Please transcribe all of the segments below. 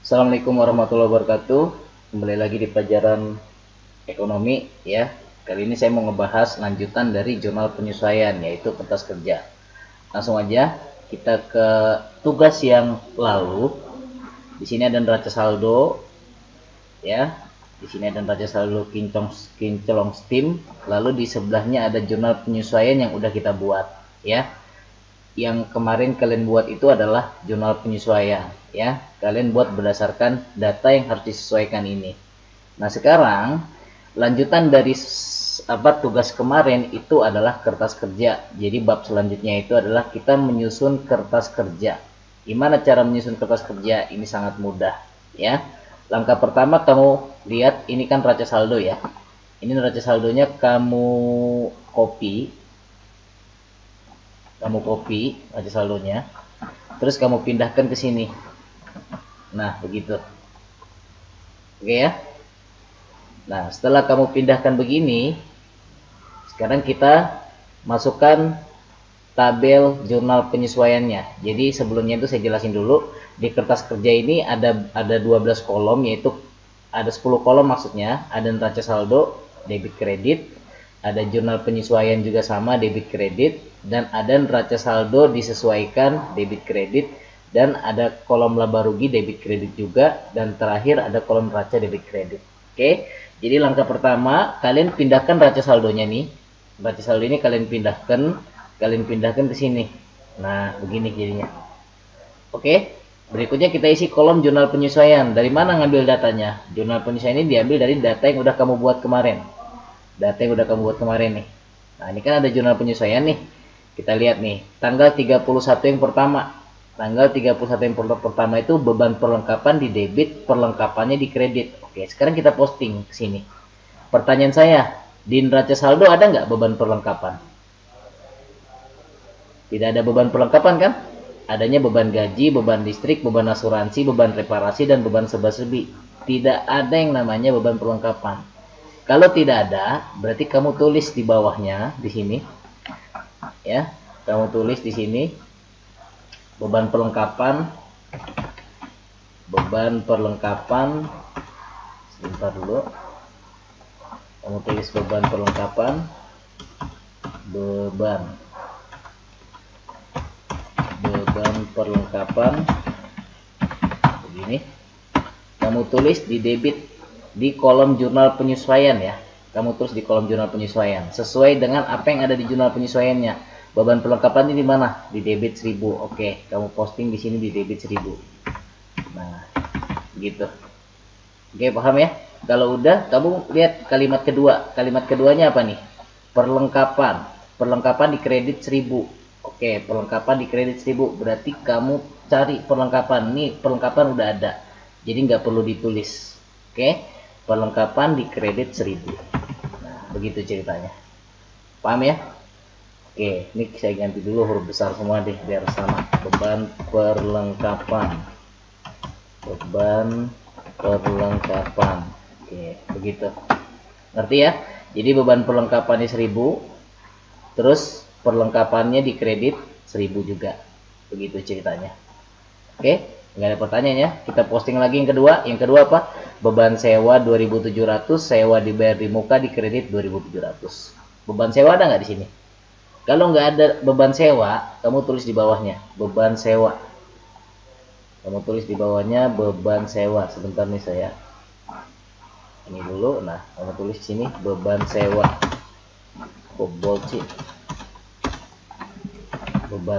Assalamualaikum warahmatullahi wabarakatuh. Kembali lagi di pelajaran ekonomi ya. Kali ini saya mau ngebahas lanjutan dari jurnal penyesuaian, yaitu kertas kerja. Langsung aja kita ke tugas yang lalu. Di sini ada neraca saldo ya. Di sini ada neraca saldo kinclong steam. Lalu di sebelahnya ada jurnal penyesuaian yang udah kita buat ya. Yang kemarin kalian buat itu adalah jurnal penyesuaian ya. Kalian buat berdasarkan data yang harus disesuaikan ini. Nah, sekarang lanjutan dari tugas kemarin itu adalah kertas kerja. Jadi bab selanjutnya itu adalah kita menyusun kertas kerja. Gimana cara menyusun kertas kerja? Ini sangat mudah ya. Langkah pertama, kamu lihat ini kan neraca saldo ya. Ini neraca saldonya kamu copy aja saldonya, terus kamu pindahkan ke sini. Nah, begitu. Oke ya. Nah, setelah kamu pindahkan begini, sekarang kita masukkan tabel jurnal penyesuaiannya. Jadi sebelumnya itu saya jelasin dulu, di kertas kerja ini ada 12 kolom, yaitu ada 10 kolom maksudnya, ada neraca saldo, debit kredit, ada jurnal penyesuaian juga sama, debit kredit, dan ada neraca saldo disesuaikan, debit kredit, dan ada kolom laba rugi, debit kredit juga, dan terakhir ada kolom neraca debit kredit. Oke, jadi langkah pertama, kalian pindahkan neraca saldonya nih. Neraca saldo ini kalian pindahkan ke sini. Nah, begini jadinya. Oke, berikutnya kita isi kolom jurnal penyesuaian. Dari mana ngambil datanya? Jurnal penyesuaian ini diambil dari data yang udah kamu buat kemarin. Nih. Nah, ini kan ada jurnal penyesuaian nih. Kita lihat nih, tanggal 31 yang pertama. Tanggal 31 yang pertama itu beban perlengkapan di debit, perlengkapannya di kredit. Oke, sekarang kita posting ke sini. Pertanyaan saya, di neraca saldo ada nggak beban perlengkapan? Tidak ada beban perlengkapan kan? Adanya beban gaji, beban listrik, beban asuransi, beban reparasi, dan beban serba-serbi. Tidak ada yang namanya beban perlengkapan. Kalau tidak ada, berarti kamu tulis di bawahnya di sini. Ya, kamu tulis di sini beban perlengkapan. Sebentar dulu. Kamu tulis beban perlengkapan. Beban perlengkapan begini. Kamu tulis di debit di kolom jurnal penyesuaian ya. Kamu tulis di kolom jurnal penyesuaian sesuai dengan apa yang ada di jurnal penyesuaiannya. Beban perlengkapan ini di mana? Di debit 1000. Oke, kamu posting di sini di debit 1000. Nah, gitu. Oke, paham ya? Kalau udah, kamu lihat kalimat kedua. Kalimat keduanya apa nih? Perlengkapan di kredit 1000. Oke, perlengkapan di kredit 1000. Berarti kamu cari perlengkapan. Nih, perlengkapan udah ada. Jadi nggak perlu ditulis. Oke, perlengkapan di kredit 1000. Nah, begitu ceritanya. Paham ya? Oke, ini saya ganti dulu huruf besar semua deh biar sama. Beban perlengkapan. Oke, begitu. Ngerti ya? Jadi beban perlengkapannya 1000, terus perlengkapannya di kredit 1000 juga. Begitu ceritanya. Oke, nggak ada pertanyaan ya. Kita posting lagi yang kedua. Yang kedua apa? Beban sewa 2700, sewa dibayar di muka, di kredit 2700. Beban sewa ada nggak di sini? Kalau nggak ada beban sewa, kamu tulis di bawahnya beban sewa. Beban sewa. Sebentar nih saya ini dulu. Nah, kamu tulis di sini beban sewa. Beban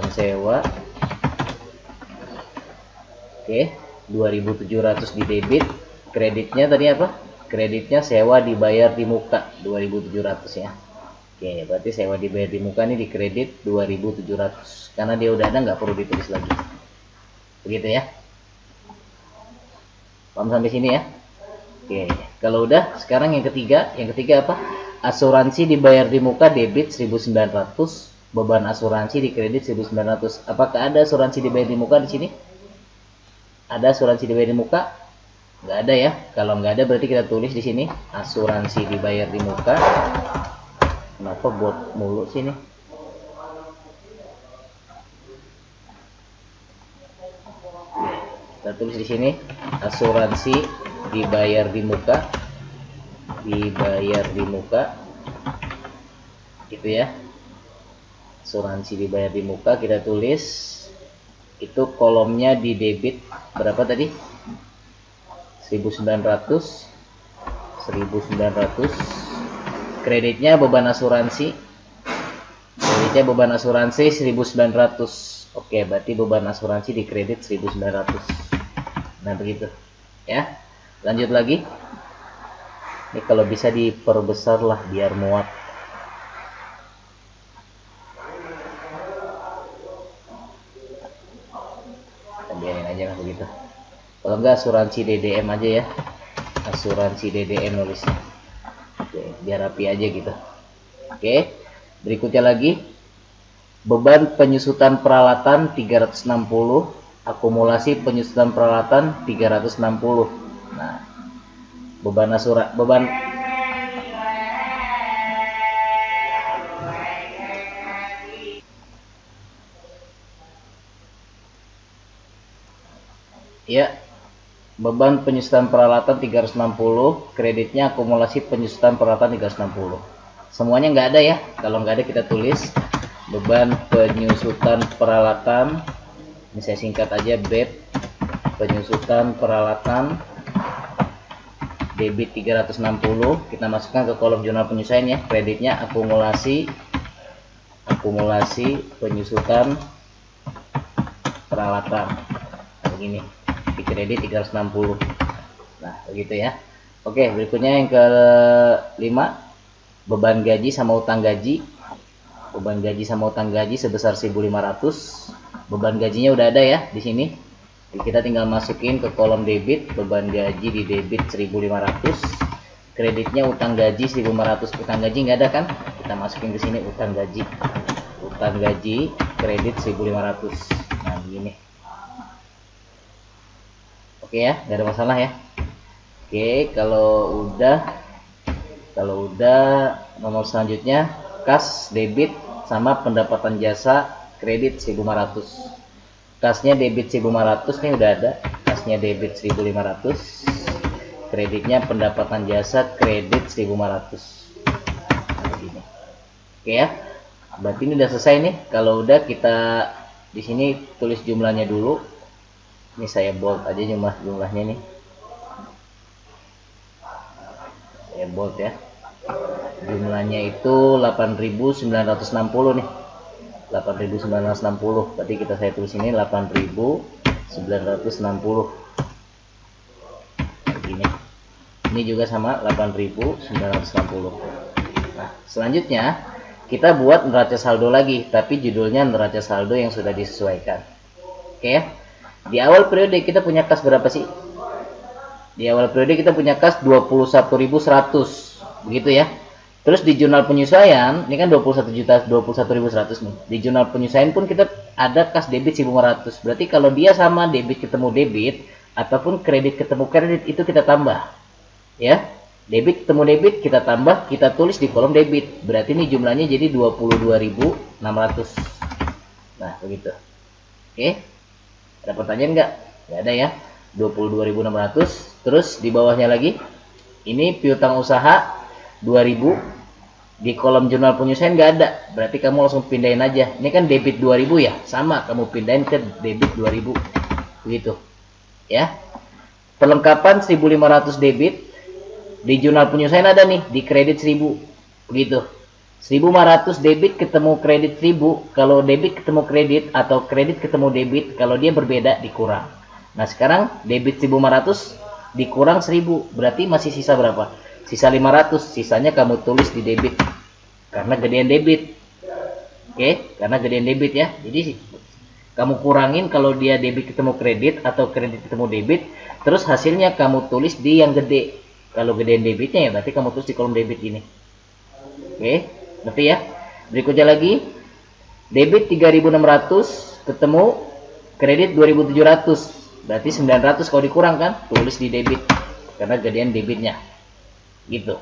sewa. Oke, 2700 di debit. Kreditnya tadi apa? Kreditnya sewa dibayar di muka 2700 ya. Oke, berarti sewa dibayar di muka ini di kredit 2700. Karena dia udah ada, nggak perlu ditulis lagi. Begitu ya. Paham sampai sini ya? Oke, kalau udah, sekarang yang ketiga. Yang ketiga apa? Asuransi dibayar di muka debit 1900, beban asuransi di kredit 1900. Apakah ada asuransi dibayar di muka di sini? Ada asuransi dibayar di muka? Nggak ada ya. Kalau nggak ada berarti kita tulis di sini asuransi dibayar di muka. Kenapa buat mulu sini? Kita tulis di sini asuransi dibayar di muka, gitu ya. Asuransi dibayar di muka kita tulis, itu kolomnya di debit berapa tadi? 1900. Kreditnya beban asuransi 1900. Oke, berarti beban asuransi di kredit 1900. Nah begitu ya. Lanjut lagi, ini kalau bisa diperbesar lah biar muat. Biarin aja lah begitu. Kalau enggak asuransi DDM aja ya, asuransi DDM nulisnya. Oke, biar rapi aja gitu. Oke, berikutnya lagi, beban penyusutan peralatan 360, akumulasi penyusutan peralatan 360. Nah, beban ya, beban penyusutan peralatan 360, kreditnya akumulasi penyusutan peralatan 360. Semuanya nggak ada ya. Kalau nggak ada kita tulis beban penyusutan peralatan, ini saya singkat aja BEP, penyusutan peralatan debit 360, kita masukkan ke kolom jurnal penyusuan ya. Kreditnya akumulasi penyusutan peralatan, begini, di kredit 360. Nah begitu ya. Oke, berikutnya yang kelima, beban gaji sama utang gaji. Beban gaji sama utang gaji sebesar 1.500. Beban gajinya udah ada ya di sini. Kita tinggal masukin ke kolom debit, beban gaji di debit 1.500. Kreditnya utang gaji 1.500. Utang gaji nggak ada kan? Kita masukin ke sini utang gaji. Utang gaji kredit 1.500. Nah begini. Oke ya, nggak ada masalah ya. Oke, kalau udah nomor selanjutnya kas debit sama pendapatan jasa kredit 1.500. Kasnya debit 1.500 nih udah ada, kasnya debit 1.500, kreditnya pendapatan jasa kredit 1.500. Nah, begini. Oke ya, berarti ini udah selesai nih. Kalau udah, kita di sini tulis jumlahnya dulu. Ini saya bold aja jumlahnya nih, saya bold ya. Jumlahnya itu 8.960 nih, 8.960. Berarti saya tulis ini 8.960. Begini. Ini juga sama 8.960. Nah, selanjutnya kita buat neraca saldo lagi, tapi judulnya neraca saldo yang sudah disesuaikan. Oke ya. Di awal periode kita punya kas berapa sih? Di awal periode kita punya kas 21.100, begitu ya. Terus di jurnal penyesuaian, ini kan 21.100 nih. Di jurnal penyesuaian pun kita ada kas debit 1.500. Berarti kalau dia sama debit ketemu debit, ataupun kredit ketemu kredit, itu kita tambah. Ya, debit ketemu debit kita tambah, kita tulis di kolom debit. Berarti ini jumlahnya jadi 22.600. Nah, begitu. Oke. Ada pertanyaan nggak? Nggak ada ya. 22.600. Terus di bawahnya lagi, ini piutang usaha 2.000. Di kolom jurnal penyesuaian nggak ada, berarti kamu langsung pindahin aja. Ini kan debit 2.000 ya, sama kamu pindahin ke debit 2.000, begitu ya. Perlengkapan 1.500 debit, di jurnal penyesuaian ada nih, di kredit 1.000, begitu. 1.500 debit ketemu kredit 1.000, kalau debit ketemu kredit atau kredit ketemu debit, kalau dia berbeda dikurang. Nah sekarang debit 1.500 dikurang 1.000, berarti masih sisa berapa? Sisa 500, sisanya kamu tulis di debit karena gedean debit. Oke, karena gedean debit ya. Jadi kamu kurangin kalau dia debit ketemu kredit atau kredit ketemu debit, terus hasilnya kamu tulis di yang gede. Kalau gedean debitnya ya berarti kamu tulis di kolom debit ini. Oke, ngerti ya? Berikutnya lagi, debit 3.600 ketemu kredit 2.700, berarti 900 kalau dikurang kan, tulis di debit karena gedean debitnya. Gitu.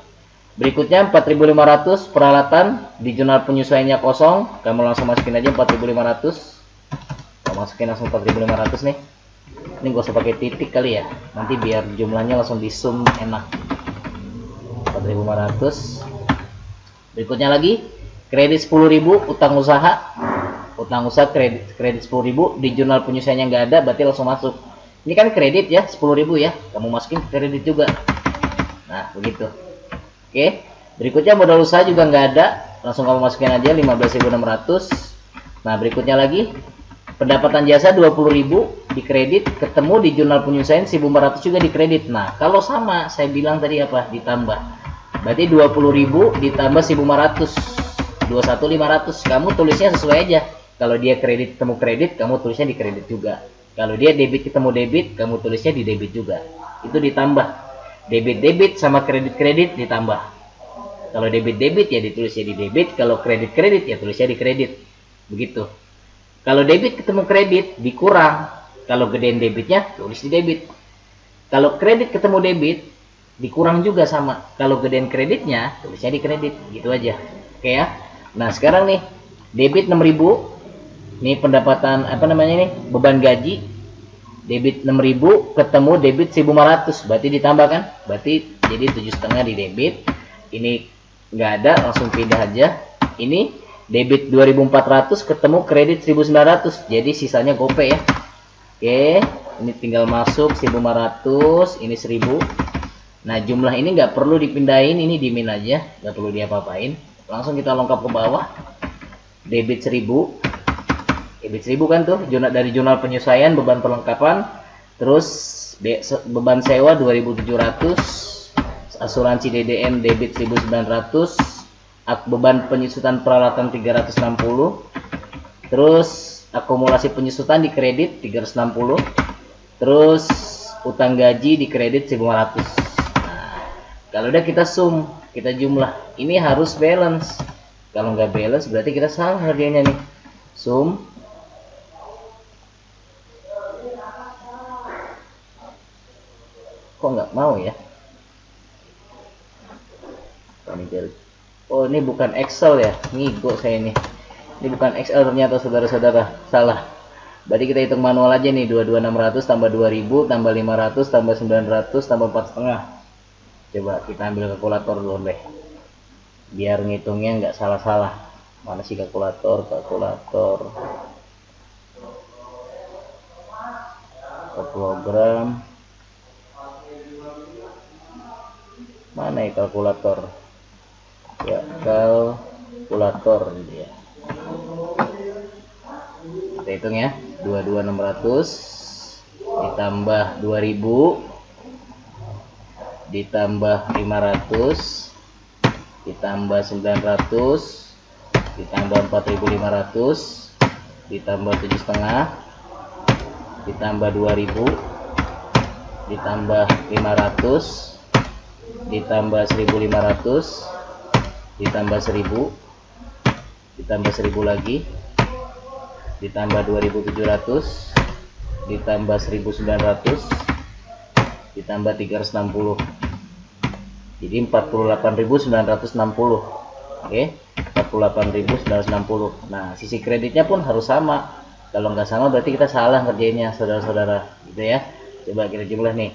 Berikutnya 4.500 peralatan, di jurnal penyesuaiannya kosong, kamu langsung masukin aja 4.500. Kamu masukin langsung 4.500 nih. Ini gak usah pakai titik kali ya, nanti biar jumlahnya langsung di sum enak. 4.500. Berikutnya lagi kredit 10.000 utang usaha. Utang usaha kredit 10.000, di jurnal penyelesaiannya nggak ada, berarti langsung masuk. Ini kan kredit ya, 10.000 ya, kamu masukin ke kredit juga. Nah begitu. Oke, berikutnya modal usaha juga nggak ada, langsung kamu masukin aja 15.600. Nah berikutnya lagi pendapatan jasa 20.000 di kredit, ketemu di jurnal penyelesaian 1.400 juga di kredit. Nah kalau sama, saya bilang tadi apa, ditambah, berarti 20.000 ditambah 1.500, 21.500. Kamu tulisnya sesuai aja. Kalau dia kredit ketemu kredit, kamu tulisnya di kredit juga. Kalau dia debit ketemu debit, kamu tulisnya di debit juga. Itu ditambah. Debit sama kredit ditambah. Kalau debit ya ditulisnya di debit, kalau kredit ya tulisnya di kredit. Begitu. Kalau debit ketemu kredit dikurang, kalau gedein debitnya tulis di debit. Kalau kredit ketemu debit dikurang juga sama, kalau gedein kreditnya tulisnya di kredit. Gitu aja. Oke ya. Nah sekarang nih debit 6.000, nih pendapatan apa namanya nih, beban gaji, debit 6.000 ketemu debit 1.500, berarti ditambah kan, berarti jadi 7,5 di debit. Ini nggak ada, langsung pindah aja. Ini debit 2.400 ketemu kredit 1.900, jadi sisanya gope ya. Oke, ini tinggal masuk 1.500, ini 1.000. Nah jumlah ini nggak perlu dipindahin, ini dimin aja, nggak perlu diapa-apain. Langsung kita lengkap ke bawah. Debit 1.000, debit 1.000 kan tuh dari jurnal penyelesaian beban perlengkapan. Terus beban sewa 2.700, asuransi DDM debit 1.900, beban penyusutan peralatan 360, terus akumulasi penyusutan di kredit 360, terus utang gaji di kredit 1.500. Nah, kalau udah kita sum, kita jumlah, ini harus balance. Kalau nggak balance berarti kita salah ngerjainnya nih. Sum kok nggak mau ya? Oh ini bukan Excel ya, ngigo saya ini. Ini bukan Excel ternyata saudara-saudara, salah. Berarti kita hitung manual aja nih, 22.600 tambah 2.000 tambah 500 tambah 900 tambah 4,5. Coba kita ambil kalkulator dulu deh, biar ngitungnya nggak salah-salah. Mana sih kalkulator? Program mana ya kalkulator? Ya kalkulator dia. Kita hitung ya, 22.600 ditambah 2.000 ditambah 500 ditambah 900 ditambah 4.500 ditambah 7,5 ditambah 2.000 ditambah 500 ditambah 1.500 ditambah 1.000 ditambah 1.000 lagi ditambah 2.700 ditambah 1.900 ditambah 360, jadi 48.960. Oke, 48.960. Nah sisi kreditnya pun harus sama. Kalau nggak sama berarti kita salah ngerjainnya saudara-saudara, gitu ya. Coba kita jumlah nih,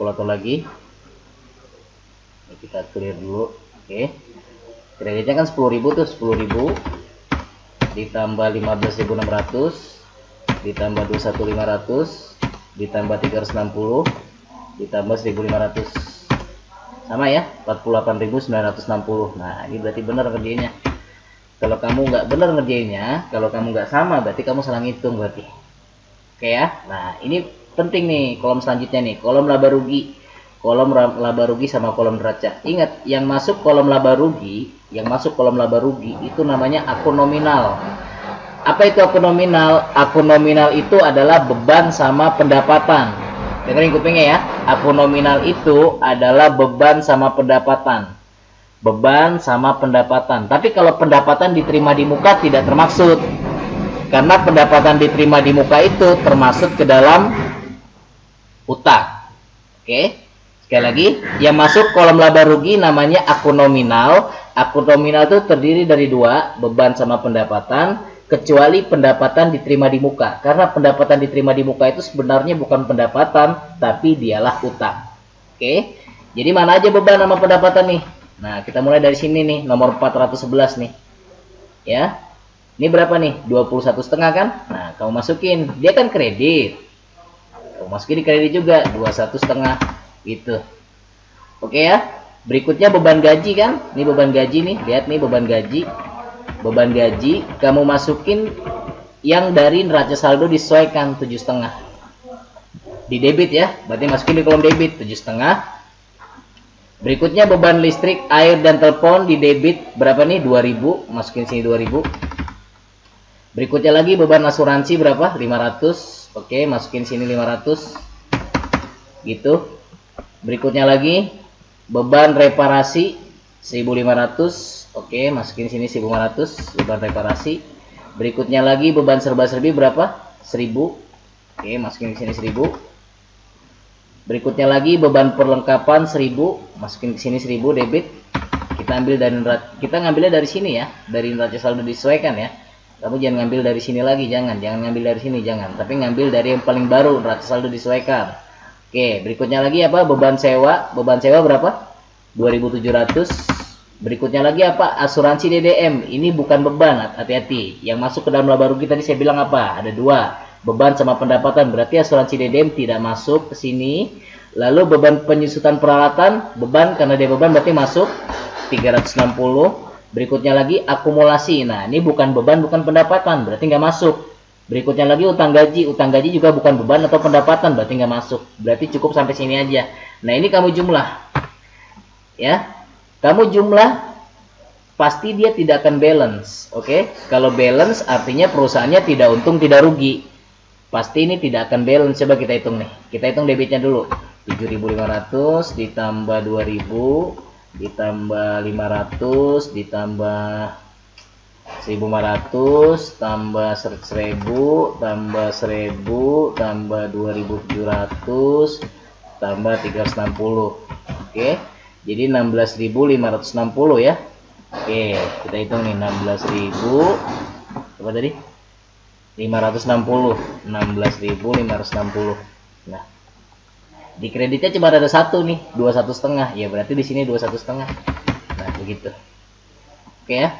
kalkulator lagi. Ini kita clear dulu. Oke, kreditnya kan 10.000 tuh, 10.000 ditambah 15.600 ditambah 21.500 ditambah 360 ditambah 1.500, sama ya, 48.960. Nah ini berarti benar ngerjainnya. Kalau kamu nggak benar ngerjainnya, kalau kamu nggak sama berarti kamu salah ngitung berarti. Oke ya. Nah ini penting nih, kolom selanjutnya nih, kolom laba rugi. Kolom laba rugi sama kolom neraca. Ingat, yang masuk kolom laba rugi, itu namanya akun nominal. Apa itu akun nominal? Akun nominal itu adalah beban sama pendapatan. Dengerin kupingnya ya. Akun nominal itu adalah beban sama pendapatan. Beban sama pendapatan. Tapi kalau pendapatan diterima di muka tidak termaksud. Karena pendapatan diterima di muka itu termasuk ke dalam utang. Oke. Sekali lagi, yang masuk kolom laba rugi namanya akun nominal. Akun nominal itu terdiri dari dua, beban sama pendapatan. kecuali pendapatan diterima di muka. Karena pendapatan diterima di muka itu sebenarnya bukan pendapatan, tapi dialah utang. Oke, jadi mana aja beban sama pendapatan nih? Nah, kita mulai dari sini nih, nomor 411 nih. Ya, ini berapa nih? 21,5 kan? Nah, kamu masukin, dia kan kredit. Kamu masukin di kredit juga, 21,5 gitu. Oke ya. Berikutnya beban gaji kan? Ini beban gaji nih, lihat nih beban gaji. Beban gaji kamu masukin yang dari neraca saldo disesuaikan 7,5. Di debit ya, berarti masukin di kolom debit 7,5. Berikutnya beban listrik, air dan telepon di debit berapa nih? 2000, masukin sini 2000. Berikutnya lagi beban asuransi berapa? 500. Oke, masukin sini 500. Gitu. Berikutnya lagi beban reparasi 1500. Oke, masukin sini 1500 beban reparasi. Berikutnya lagi beban serba-serbi berapa? 1000. Oke, masukin di sini 1000. Berikutnya lagi beban perlengkapan 1000, masukin ke sini 1000 debit. Kita ngambilnya dari sini ya, dari neraca saldo disesuaikan ya. Kamu jangan ngambil dari sini lagi, jangan ngambil dari sini, jangan. Tapi ngambil dari yang paling baru, neraca saldo disesuaikan. Oke, berikutnya lagi apa? Beban sewa. Beban sewa berapa? 2700. Berikutnya lagi apa? Asuransi DDM. Ini bukan beban, hati-hati. Yang masuk ke dalam laba rugi tadi saya bilang apa? Ada dua. Beban sama pendapatan, berarti asuransi DDM tidak masuk ke sini. Lalu beban penyusutan peralatan, beban karena dia beban berarti masuk 360. Berikutnya lagi akumulasi. Nah, ini bukan beban, bukan pendapatan, berarti nggak masuk. Berikutnya lagi utang gaji juga bukan beban atau pendapatan, berarti nggak masuk. Berarti cukup sampai sini aja. Nah, ini kamu jumlah. Ya. Kamu jumlah, pasti dia tidak akan balance. Oke? Kalau balance artinya perusahaannya tidak untung, tidak rugi. Pasti ini tidak akan balance. Coba kita hitung nih. Kita hitung debitnya dulu. 7.500 ditambah 2.000 ditambah 500 ditambah 1.500 tambah 1.000 tambah 1.000 tambah 2.700 tambah 360. Oke. Jadi 16.560 ya. Oke, kita hitung nih 16.000 apa tadi? 560. 16.560. Nah, di kreditnya cuma ada satu nih, 21,5. Ya berarti di sini 21,5. Nah, begitu. Oke ya.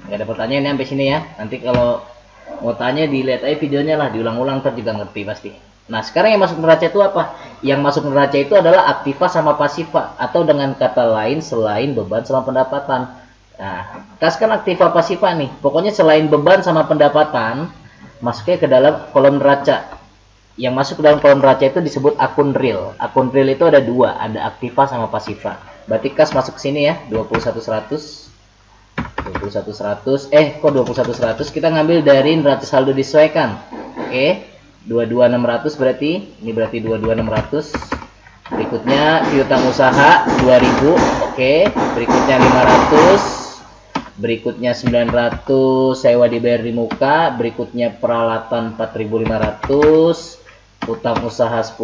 Nggak ada pertanyaan ya sampai sini ya. Nanti kalau mau tanya dilihat aja videonya lah, diulang-ulang ntar juga ngerti pasti. Nah, sekarang yang masuk neraca itu apa? Yang masuk neraca itu adalah aktiva sama pasiva, atau dengan kata lain selain beban sama pendapatan. Nah, kaskan aktiva pasiva nih. Pokoknya selain beban sama pendapatan, masuknya ke dalam kolom neraca. Yang masuk ke dalam kolom neraca itu disebut akun real. Akun real itu ada dua, ada aktiva sama pasiva. Berarti kas masuk ke sini ya, 21.100. 21.100. Kok 21.100? Kita ngambil dari neraca saldo disesuaikan. Oke. 22.600 berarti. Ini berarti 22.600. Berikutnya piutang usaha 2.000. Oke. Berikutnya 500. Berikutnya 900 sewa dibayar di muka. Berikutnya peralatan 4.500. Utang usaha 10.000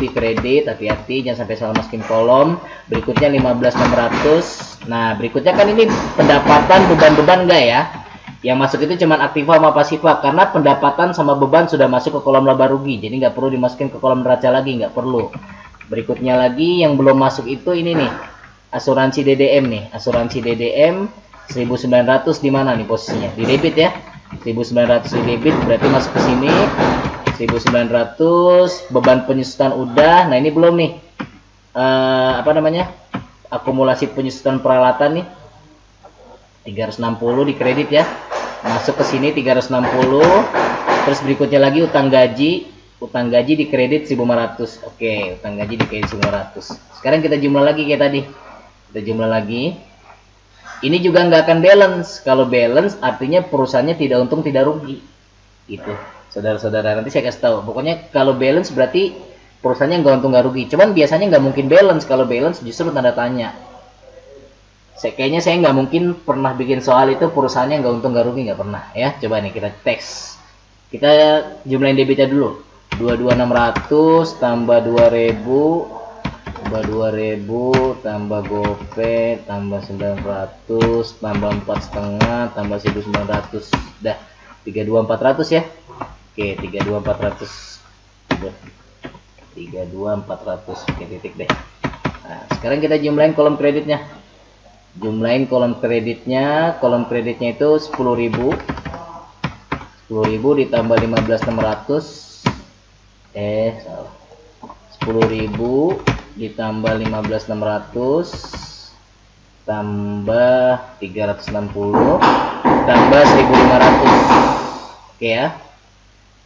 di kredit. Hati-hati jangan sampai salah masukin kolom. Berikutnya 15.600. Nah, berikutnya kan ini pendapatan, beban-beban enggak ya? Yang masuk itu cuma aktiva sama pasiva, karena pendapatan sama beban sudah masuk ke kolom laba rugi, jadi nggak perlu dimasukin ke kolom neraca lagi, nggak perlu. Berikutnya lagi yang belum masuk itu ini nih, asuransi DDM nih. Asuransi DDM 1.900 di mana nih posisinya? Di debit ya. 1.900 di debit berarti masuk ke sini. 1.900 beban penyusutan udah. Nah, ini belum nih. Apa namanya? Akumulasi penyusutan peralatan nih. 360 di kredit ya. Masuk ke sini 360. Terus berikutnya lagi utang gaji. Utang gaji di kredit 1.500. Oke, utang gaji di kredit 1.500. Sekarang kita jumlah lagi kayak tadi. Kita jumlah lagi. Ini juga nggak akan balance. Kalau balance artinya perusahaannya tidak untung tidak rugi. Gitu. Saudara-saudara, nanti saya kasih tahu. Pokoknya kalau balance berarti perusahaannya nggak untung nggak rugi. Cuman biasanya nggak mungkin balance. Kalau balance justru tanda tanya. Kayaknya saya nggak mungkin pernah bikin soal itu perusahaannya nggak untung nggak rugi, nggak pernah ya. Coba nih kita teks. Kita jumlahin debitnya dulu. 22.600 tambah 2.000 tambah 2.000 tambah GoPay tambah 900 tambah 4,5 tambah 1.900. Dah. 32400 ya. Oke, 32400. 32400. Oke, titik deh. Nah, sekarang kita jumlahin kolom kreditnya. Jumlahin kolom kreditnya. Kolom kreditnya itu 10.000. 10.000 ditambah 15.600. Salah. 10.000 ditambah 15.600 tambah 360 tambah 1.500. Oke ya.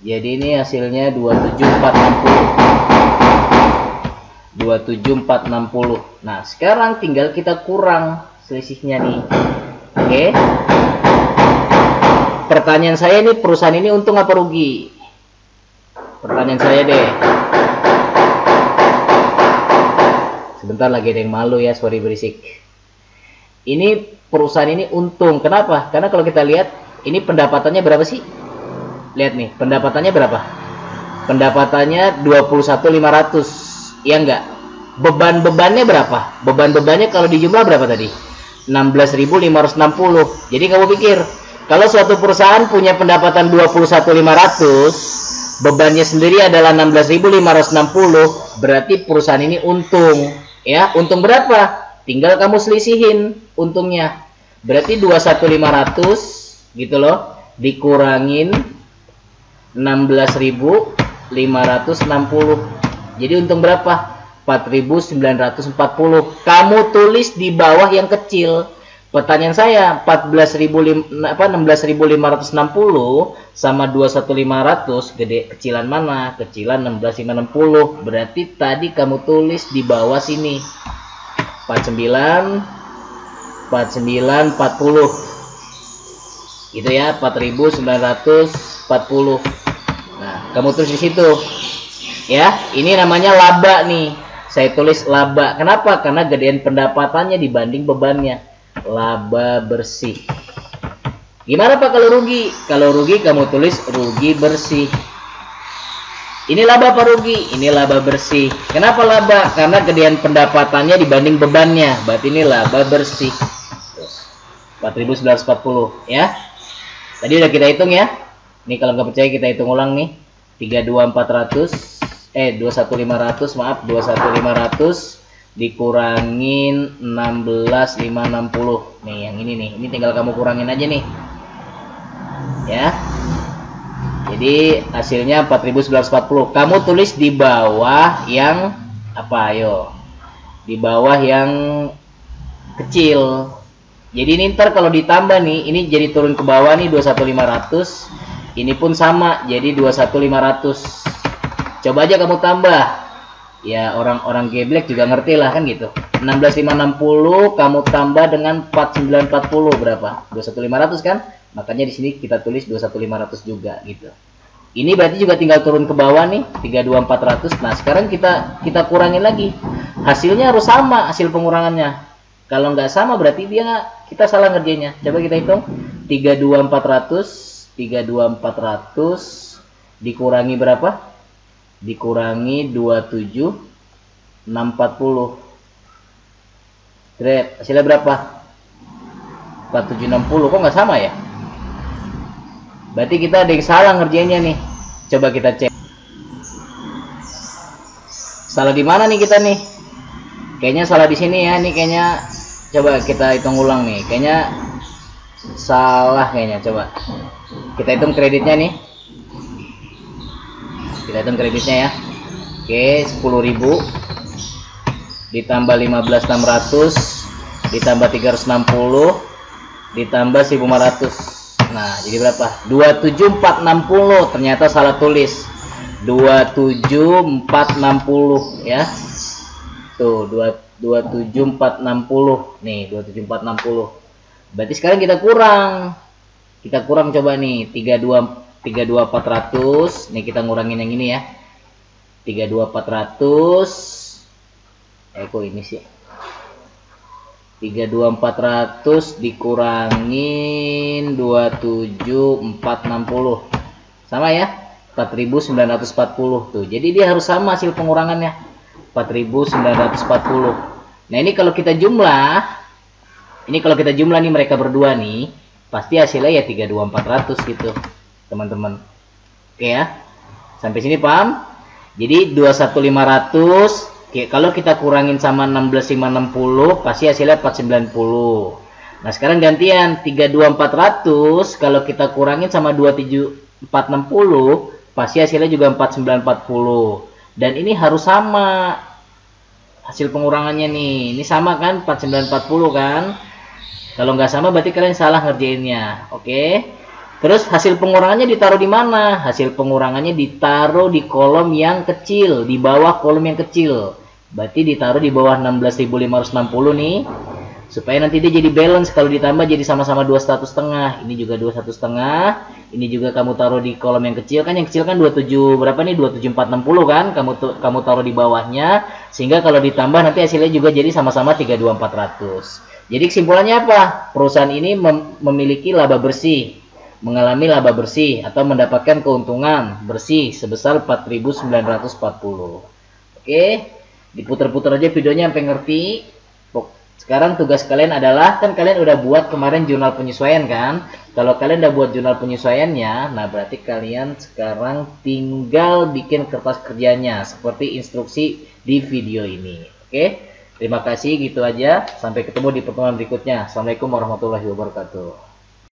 Jadi ini hasilnya 27460. Nah, sekarang tinggal kita kurang selisihnya nih. Oke. Pertanyaan saya ini, perusahaan ini untung apa rugi? Pertanyaan saya deh. Sebentar, lagi ada yang malu ya, sorry berisik. Ini perusahaan ini untung. Kenapa? Karena kalau kita lihat, ini pendapatannya berapa sih? Lihat nih, pendapatannya berapa? Pendapatannya 21.500. Iya enggak? Beban-bebannya berapa? Beban-bebannya kalau dijumlah berapa tadi? 16.560. Jadi kamu pikir, kalau suatu perusahaan punya pendapatan 21.500, bebannya sendiri adalah 16.560, berarti perusahaan ini untung. Ya, untung berapa? Tinggal kamu selisihin untungnya. Berarti 21.500 gitu loh, dikurangin 16.560. Jadi untung berapa? 4.940. Kamu tulis di bawah yang kecil. Pertanyaan saya, 16.560 sama 21.500, gede kecilan mana? Kecilan 16.560. Berarti tadi kamu tulis di bawah sini 4940. Gitu ya, 4.940. Nah, kamu tulis di situ. Ya, ini namanya laba nih. Saya tulis laba. Kenapa? Karena gedean pendapatannya dibanding bebannya. Laba bersih. Gimana Pak kalau rugi? Kalau rugi kamu tulis rugi bersih. Ini laba apa rugi? Ini laba bersih. Kenapa laba? Karena gedean pendapatannya dibanding bebannya. Berarti ini laba bersih. 4.940 ya. Tadi udah kita hitung ya. Nih kalau nggak percaya kita hitung ulang nih. 21.500 maaf, 21.500 dikurangin 16.560. Nih yang ini nih, ini tinggal kamu kurangin aja nih ya. Jadi hasilnya 4.940. Kamu tulis di bawah yang apa? Ayo, di bawah yang kecil. Jadi ini ntar kalau ditambah nih, ini jadi turun ke bawah nih 21.500. Ini pun sama, jadi 21.500. Coba aja kamu tambah. Ya orang-orang geblek juga ngerti lah kan gitu. 16.560 kamu tambah dengan 4940 berapa? 21.500 kan? Makanya di sini kita tulis 21.500 juga gitu. Ini berarti juga tinggal turun ke bawah nih 32.400. Nah, sekarang kita kurangin lagi. Hasilnya harus sama hasil pengurangannya. Kalau nggak sama berarti kita salah ngerjainnya. Coba kita hitung. 32.400 dikurangi berapa? Dikurangi 27.640. Great. Hasilnya berapa? 4760. Kok nggak sama ya? Berarti kita ada yang salah ngerjainnya nih. Coba kita cek. Salah di mana nih kita nih? Kayaknya salah di sini ya. Nih kayaknya coba kita hitung ulang nih. Kayaknya salah kayaknya. Coba kita hitung kreditnya nih. Kita hitung kreditnya ya. Oke, 10.000 ditambah 15.600 ditambah 360 ditambah 1.500. Nah, jadi berapa? 27460. Ternyata salah tulis. 27460 ya. Tuh, 27460. Nih, 27460. Berarti sekarang kita kurang. Kita kurang coba nih 32400. Nih kita ngurangin yang ini ya. 32400. Kok ini sih? 32400 dikurangin 27460. Sama ya? 4940 tuh. Jadi dia harus sama hasil pengurangannya. 4940. Nah, ini kalau kita jumlah nih mereka berdua nih, pasti hasilnya ya 32400 gitu. teman-teman. Oke ya, sampai sini paham? Jadi 21500, oke, kalau kita kurangin sama 16560 pasti hasilnya 490. Nah sekarang gantian 32400 kalau kita kurangin sama 27460 pasti hasilnya juga 4940. Dan ini harus sama hasil pengurangannya nih. Ini sama kan, 4940 kan? Kalau nggak sama berarti kalian salah ngerjainnya. Oke. Terus hasil pengurangannya ditaruh di mana? Hasil pengurangannya ditaruh di kolom yang kecil, di bawah kolom yang kecil. Berarti ditaruh di bawah 16.560 nih. Supaya nanti dia jadi balance, kalau ditambah jadi sama-sama 21,5. Ini juga 21,5. Ini juga kamu taruh di kolom yang kecil kan, yang kecil kan 27 berapa nih? 27460 kan? Kamu taruh di bawahnya sehingga kalau ditambah nanti hasilnya juga jadi sama-sama 32400. Jadi kesimpulannya apa? Perusahaan ini memiliki laba bersih, mengalami laba bersih atau mendapatkan keuntungan bersih sebesar 4.940. Oke, diputar-putar aja videonya sampai ngerti. Sekarang tugas kalian adalah, kan kalian udah buat kemarin jurnal penyesuaian kan? Kalau kalian udah buat jurnal penyesuaiannya, nah berarti kalian sekarang tinggal bikin kertas kerjanya seperti instruksi di video ini. Oke, terima kasih, gitu aja. Sampai ketemu di pertemuan berikutnya. Assalamualaikum warahmatullahi wabarakatuh.